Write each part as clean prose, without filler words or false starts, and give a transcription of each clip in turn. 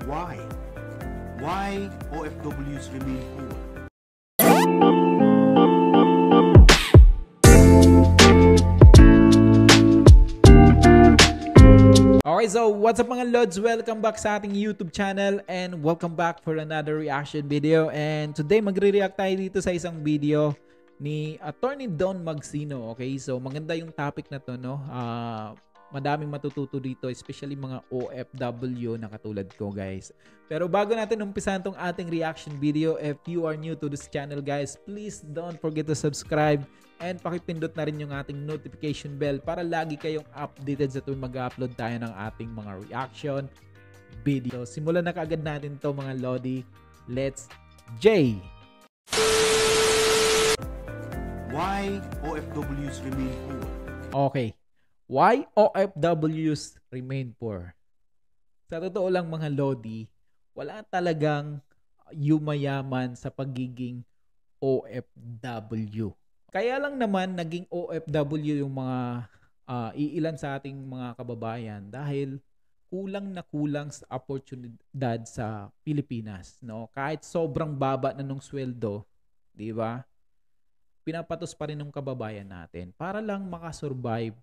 Why? Why OFWs remain poor? Okay, so what's up mga Lods? Welcome back sa ating YouTube channel and welcome back for another reaction video. And today magre-react tayo dito sa isang video ni Attorney Don Magsino. Okay, so maganda yung topic na to, no? Madaming matututo dito, especially mga OFW na katulad ko, guys. Pero bago natin umpisahan tong ating reaction video, if you are new to this channel, guys, please don't forget to subscribe and pakipindot na rin yung ating notification bell para lagi kayong updated sa tuwing mag-upload tayo ng ating mga reaction video. Simulan na kaagad natin to mga Lodi. Let's J! Why OFWs remain poor? Okay. Why OFWs remain poor? Sa totoo lang mga Lodi, wala talagang yumayaman sa pagiging OFW. Kaya lang naman naging OFW yung mga iilan sa ating mga kababayan dahil kulang na kulang sa oportunidad sa Pilipinas, no? Kahit sobrang baba na nung sweldo, 'di ba? Pinapatos pa rin ng kababayan natin para lang makasurvive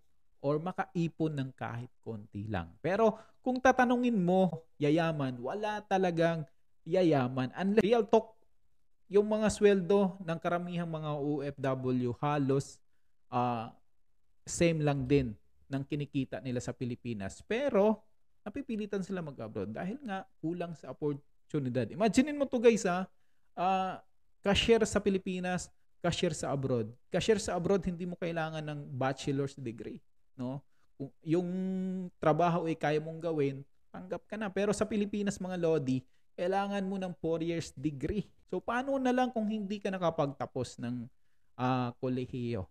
or makaipon ng kahit konti lang. Pero kung tatanungin mo, yayaman, wala talagang yayaman. Unless real talk, yung mga sweldo ng karamihang mga OFW halos same lang din ng kinikita nila sa Pilipinas. Pero napipilitan sila mag-abroad dahil nga kulang sa oportunidad. Imaginin mo to guys, cashier sa Pilipinas, cashier sa abroad. Cashier sa abroad, hindi mo kailangan ng bachelor's degree, no? Kung yung trabaho ay kaya mong gawin, tanggap ka na. Pero sa Pilipinas mga Lodi, kailangan mo ng 4 years degree. So paano na lang kung hindi ka nakapagtapos ng kolehiyo,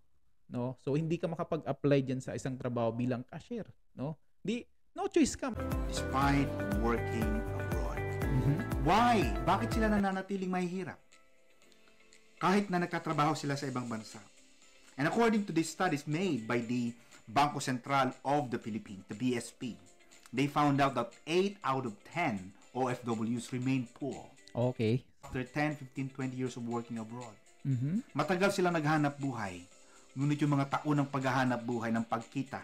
no? So hindi ka makapag-apply diyan sa isang trabaho bilang cashier, no? No choice ka. Despite working abroad. Why? Bakit sila nananatiling mahihirap? Kahit na nagtatrabaho sila sa ibang bansa. And according to these studies made by the Bangko Sentral of the Philippines, the BSP, they found out that 8 out of 10 OFWs remain poor. Okay. After 10, 15, 20 years of working abroad. Matagal silang naghanap buhay. Ngunit yung mga taon ng paghahanap buhay ng pagkita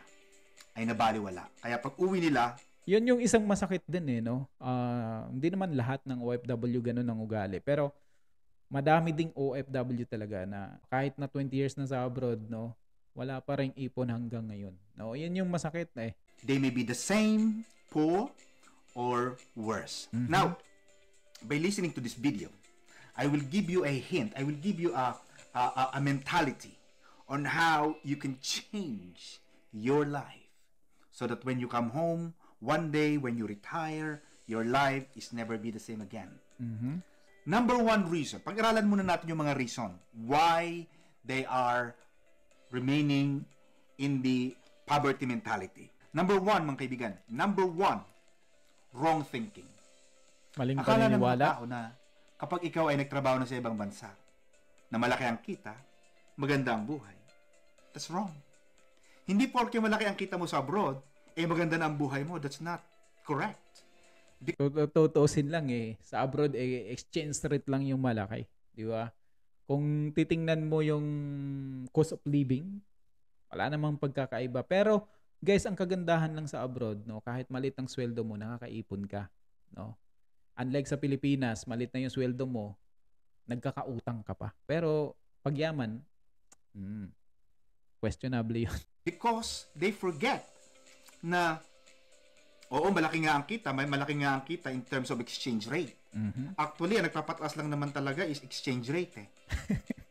ay nabaliwala. Kaya pag uwi nila, yun yung isang masakit din no? Hindi naman lahat ng OFW ganun ang ugali. Pero madami ding OFW talaga na kahit na 20 years na sa abroad, no, wala pa ring ipon hanggang ngayon. No, yun yung masakit eh. They may be the same, poor, or worse. Now, by listening to this video, I will give you a hint. I will give you a mentality on how you can change your life so that when you come home, one day when you retire, your life is never be the same again. Number one reason, pag-aralan muna natin yung mga reason why they are remaining in the poverty mentality. Number one, mga kaibigan, wrong thinking. Maling Akala ng mga paniniwala. tao na kapag ikaw ay nagtrabaho na sa ibang bansa, na malaki ang kita, maganda ang buhay. That's wrong. Hindi porke malaki ang kita mo sa abroad, maganda na ang buhay mo. That's not correct. Tutuusin lang sa abroad exchange rate lang yung malaki, di ba? Kung titingnan mo yung cost of living, wala namang pagkakaiba. Pero guys, ang kagandahan lang sa abroad, no, kahit maliit ang sweldo mo, nakakaipon ka, no? Unlike sa Pilipinas, maliit na yung sweldo mo, nagkakautang ka pa. Pero pag yaman, questionable yun. Because they forget na oo, malaki nga ang kita in terms of exchange rate. Actually, ang nagpapataas lang naman talaga is exchange rate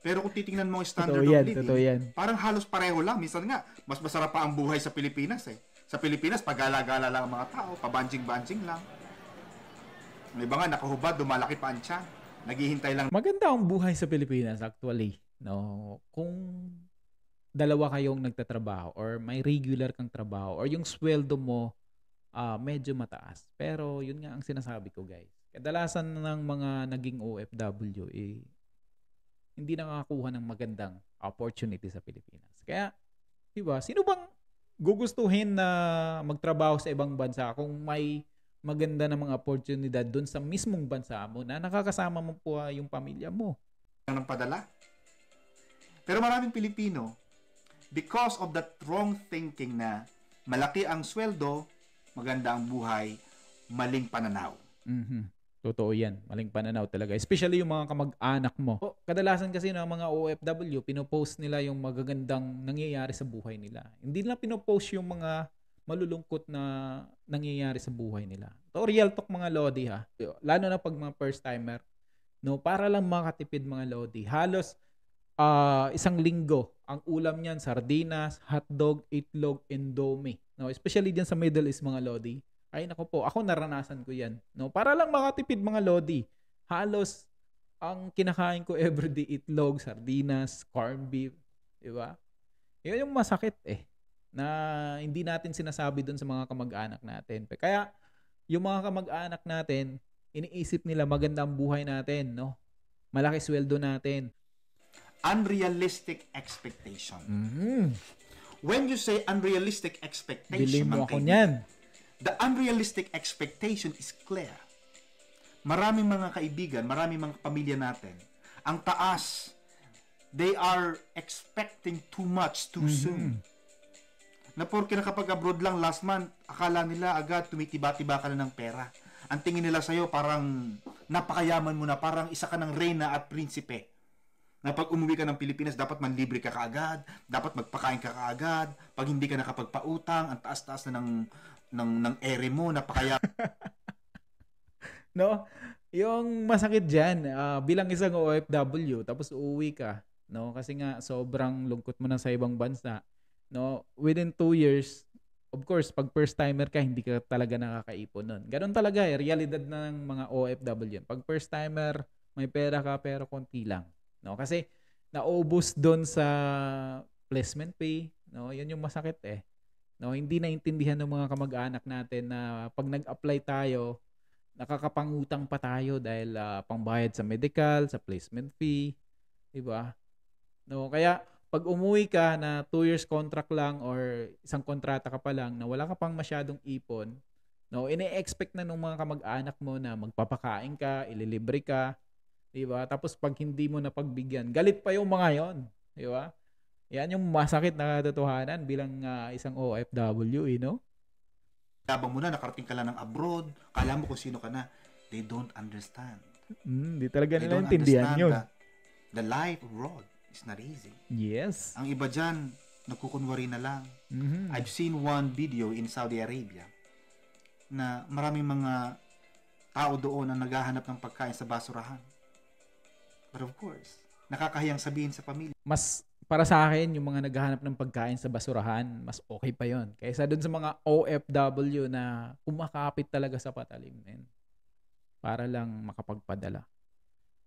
Pero kung titingnan mo ang standard of living, parang halos pareho lang. Minsan nga, mas masarap pa ang buhay sa Pilipinas Sa Pilipinas, pagala-gala lang ang mga tao, pabanjing-banjing lang. May iba nga, nakahubad, dumalaki pa ang tiyan. Naghihintay lang. Maganda ang buhay sa Pilipinas actually, no? Kung dalawa kayong nagtatrabaho or may regular kang trabaho or yung sweldo mo medyo mataas. Pero yun nga ang sinasabi ko guys. Kadalasan ng mga naging OFW hindi nakakakuha ng magandang opportunity sa Pilipinas. Kaya, diba, sino bang gugustuhin na magtrabaho sa ibang bansa kung may maganda na mga oportunidad doon sa mismong bansa mo na nakakasama mo po yung pamilya mo. Ng padala. Pero maraming Pilipino, because of that wrong thinking na malaki ang sweldo, maganda ang buhay, maling pananaw. Totoo yan. Maling pananaw talaga. Especially yung mga kamag-anak mo. Kadalasan kasi ng mga OFW, pinopost nila yung magagandang nangyayari sa buhay nila. Hindi nila pinopost yung mga malulungkot na nangyayari sa buhay nila. So, real talk mga Lodi ha. Lalo na pag mga first timer. No, para lang makatipid mga Lodi. Halos isang linggo, ang ulam niyan, sardinas, hotdog, itlog, indomie. No, especially diyan sa Middle East mga Lodi. Ay nako po, ako naranasan ko yan. No, para lang makatipid mga Lodi. Halos ang kinakain ko everyday itlog, sardinas, corned beef, di ba? Yun yung masakit na hindi natin sinasabi doon sa mga kamag-anak natin. Kaya yung mga kamag-anak natin, iniisip nila maganda ang buhay natin, no? Malaki sweldo natin. Unrealistic expectation. When you say unrealistic expectation, bili mo ako niyan. The unrealistic expectation is clear. Maraming mga kaibigan, maraming mga pamilya natin, ang taas, they are expecting too much too soon. Na porke nakapag-abroad lang last month, akala nila agad tumitiba-tiba ka na ng pera. Ang tingin nila sa'yo parang napakayaman mo na, parang isa ka ng reyna at prinsipe. Na pag umuwi ka ng Pilipinas, dapat manlibre ka kaagad, dapat magpakain ka kaagad, pag hindi ka nakapagpautang, ang taas-taas na ng ere mo, napakayaman. No? Yung masakit dyan, bilang isang OFW, tapos uuwi ka, no? Kasi nga, sobrang lungkot mo na sa ibang bansa. No? Within 2 years, of course, pag first timer ka, hindi ka talaga nakakaipon nun. Ganon talaga realidad ng mga OFW yun. Pag first timer, may pera ka pero konti lang. No? Kasi naubos doon sa placement pay. No? Yun yung masakit No? Hindi naintindihan ng mga kamag-anak natin na pag nag-apply tayo, nakakapangutang pa tayo dahil pangbayad sa medical, sa placement fee. Diba? No? Kaya pag umuwi ka na 2 years contract lang or isang kontrata ka pa lang na wala ka pang masyadong ipon, no, ine-expect na ng mga kamag-anak mo na magpapakain ka, ililibre ka, di ba? Tapos pag hindi mo na pagbigyan, galit pa yung mga yon, di ba? Yan yung masakit na katotohanan bilang isang OFW, no? Tabang mo na, nakarating ka lang ng abroad, kala mo kung sino ka na. They don't understand. Di talaga nila intindihan yun. The life abroad is not easy. Yes. Ang iba dyan, nagkukunwari na lang. I've seen one video in Saudi Arabia na maraming mga tao doon ang naghahanap ng pagkain sa basurahan. But of course, nakakahiyang sabihin sa pamilya. Mas para sa akin, yung mga naghahanap ng pagkain sa basurahan, mas okay pa yon kaysa doon sa mga OFW na kumakapit talaga sa patalim. Para lang makapagpadala.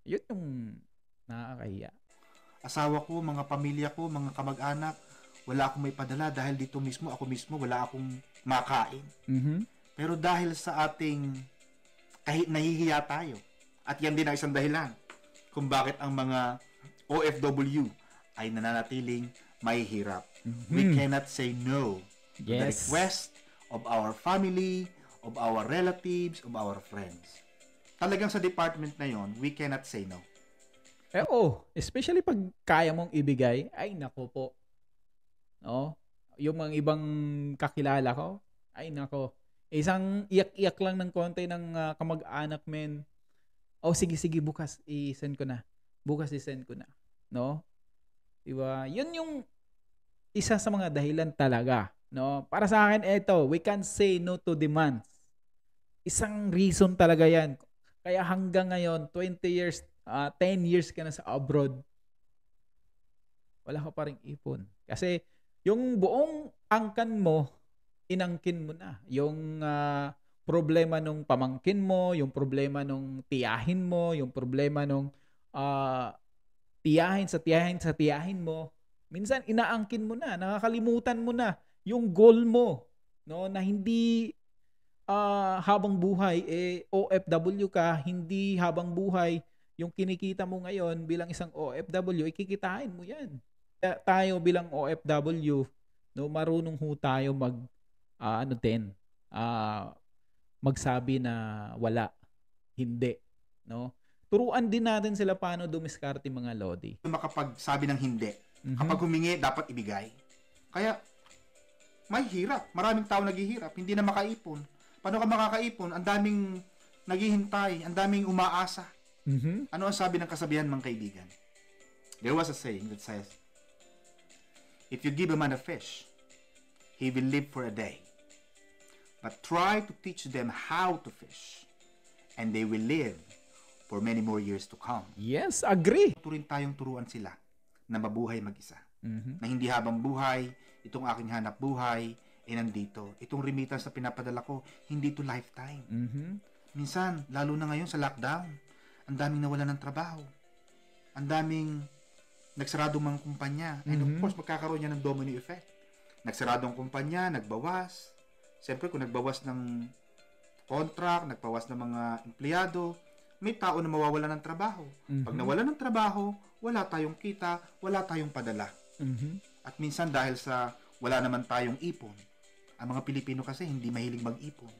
Yun yung nakakahiya. Asawa ko, mga pamilya ko, mga kamag-anak, wala akong may padala dahil dito mismo, ako mismo, wala akong makain. Pero dahil sa ating kahit nahihiya tayo, at yan din ang isang dahilan kung bakit ang mga OFW ay nananatiling may hirap. We cannot say no to the request of our family, of our relatives, of our friends. Talagang sa department na yon, we cannot say no. Especially pag kaya mong ibigay, ay nako po. No? Yung mga ibang kakilala ko, ay nako. Isang iyak-iyak lang ng konti ng kamag-anak men. Sige, bukas i-send ko na. No? Diba? Yun yung isa sa mga dahilan talaga. No? Para sa akin, we can't say no to demands. Isang reason talaga yan. Kaya hanggang ngayon, 20 years, 10 years ka na sa abroad, wala ka pa ring ipon. Kasi yung buong angkan mo, inangkin mo na. Yung problema nung pamangkin mo, yung problema nung tiyahin mo, yung problema nung tiyahin mo, minsan inaangkin mo na, nakakalimutan mo na yung goal mo, no, na hindi habang buhay OFW ka, hindi habang buhay yung kinikita mo ngayon bilang isang OFW, ikikitain mo yan. Tayo bilang OFW, no, marunong ho tayo magsabi na wala, hindi, no? Turuan din natin sila paano dumiskarte, mga lodi. Makapagsabi ng hindi. Kapag humingi, dapat ibigay. Kaya, may hirap. Maraming tao naghihirap. Hindi na makaipon. Paano ka makakaipon? Ang daming naghihintay. Ang daming umaasa. Ano ang sabi ng kasabihan, mga kaibigan? There was a saying that says, if you give a man a fish, he will live for a day. But try to teach them how to fish, and they will live for many more years to come. Yes, agree. Turin tayong turuan sila na mabuhay mag-isa. Na hindi habang buhay, itong aking hanap buhay, nandito. Itong remittance na pinapadala ko, hindi to lifetime. Minsan, lalo na ngayon sa lockdown, ang daming nawalan ng trabaho. Ang daming nagsaradong mga kumpanya. And of course, magkakaroon niya ng domino effect. Nagsaradong kumpanya, nagbawas. Siyempre, kung nagbawas ng contract, nagbawas ng mga empleyado, may tao na mawawala ng trabaho. Pag nawala ng trabaho, wala tayong kita, wala tayong padala. At minsan dahil sa wala naman tayong ipon, ang mga Pilipino kasi hindi mahilig mag-ipon.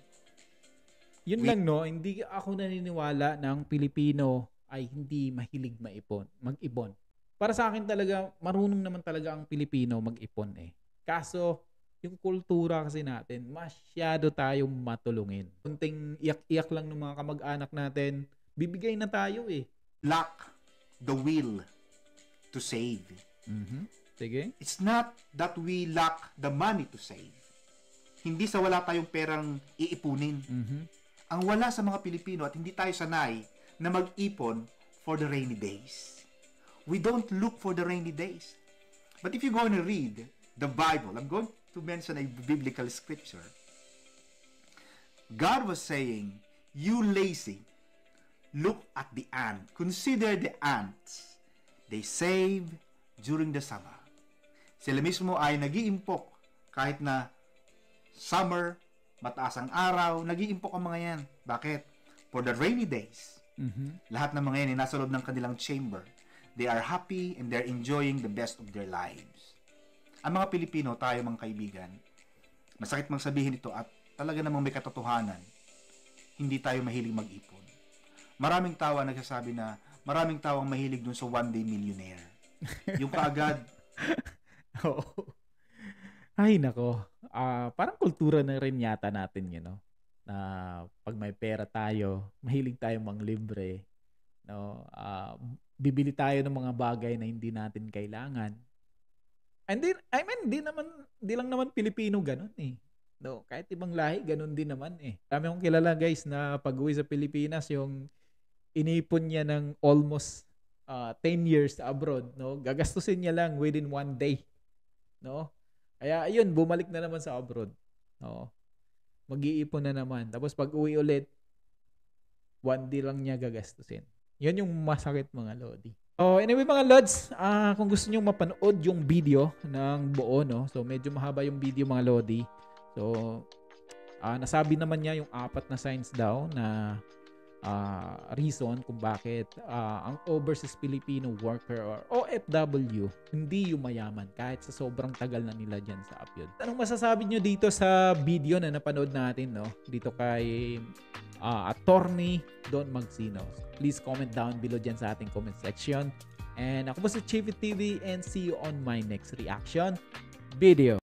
Yun lang, no? Hindi ako naniniwala na ang Pilipino ay hindi mahilig mag-ipon. Para sa akin talaga, marunong naman talaga ang Pilipino mag-ipon eh. Kaso, yung kultura kasi natin, masyado tayong matulungin. Kunting iyak-iyak lang ng mga kamag-anak natin, bibigay na tayo eh. Lack the will to save. Sige. It's not that we lack the money to save. Hindi sa wala tayong perang iipunin. Ang wala sa mga Pilipino at hindi tayo sanay na mag-ipon for the rainy days. We don't look for the rainy days. But if you're going to read the Bible, I'm going to mention a biblical scripture. God was saying, you lazy, look at the ant. Consider the ants. They save during the summer. Sila mismo ay nag-iimpok kahit na summer, mataas ang araw, nag-iimpok ang mga yan. Bakit? For the rainy days. Lahat ng mga yan ay nasa loob ng kanilang chamber. They are happy and they're enjoying the best of their lives. Ang mga Pilipino, tayo mga kaibigan, masakit mang sabihin ito at talaga namang may katotohanan, hindi tayo mahilig mag-ipon. Maraming tao ang nagsasabi na maraming tao ang mahilig dun sa one day millionaire. Yung kaagad. Oo. Ay, nako. Parang kultura na rin yata natin yun, no? Na pag may pera tayo, mahilig tayo manglibre. No? Bibili tayo ng mga bagay na hindi natin kailangan. And then, di lang naman Pilipino ganun eh. No, kahit ibang lahi, ganun din naman eh. Dami akong kilala guys na pag-uwi sa Pilipinas, yung inipon niya ng almost 10 years abroad, no? Gagastusin niya lang within one day. No? Kaya ayun, bumalik na naman sa abroad. No? Mag-iipon na naman. Tapos pag-uwi ulit, one day lang niya gagastusin. Yan yung masakit, mga lodi. So anyway mga lods, kung gusto niyo mapanood yung video ng buo, no? So medyo mahaba yung video, mga lodi. So nasabi naman niya yung 4 na signs daw na reason kung bakit ang overseas Filipino worker or OFW hindi yumayaman kahit sa sobrang tagal na nila dyan sa upyod. Anong masasabi nyo dito sa video na napanood natin, no? Dito kay Attorney Don Magsinos. Please comment down below dyan sa ating comment section. And ako po si Chivy TV and see you on my next reaction video.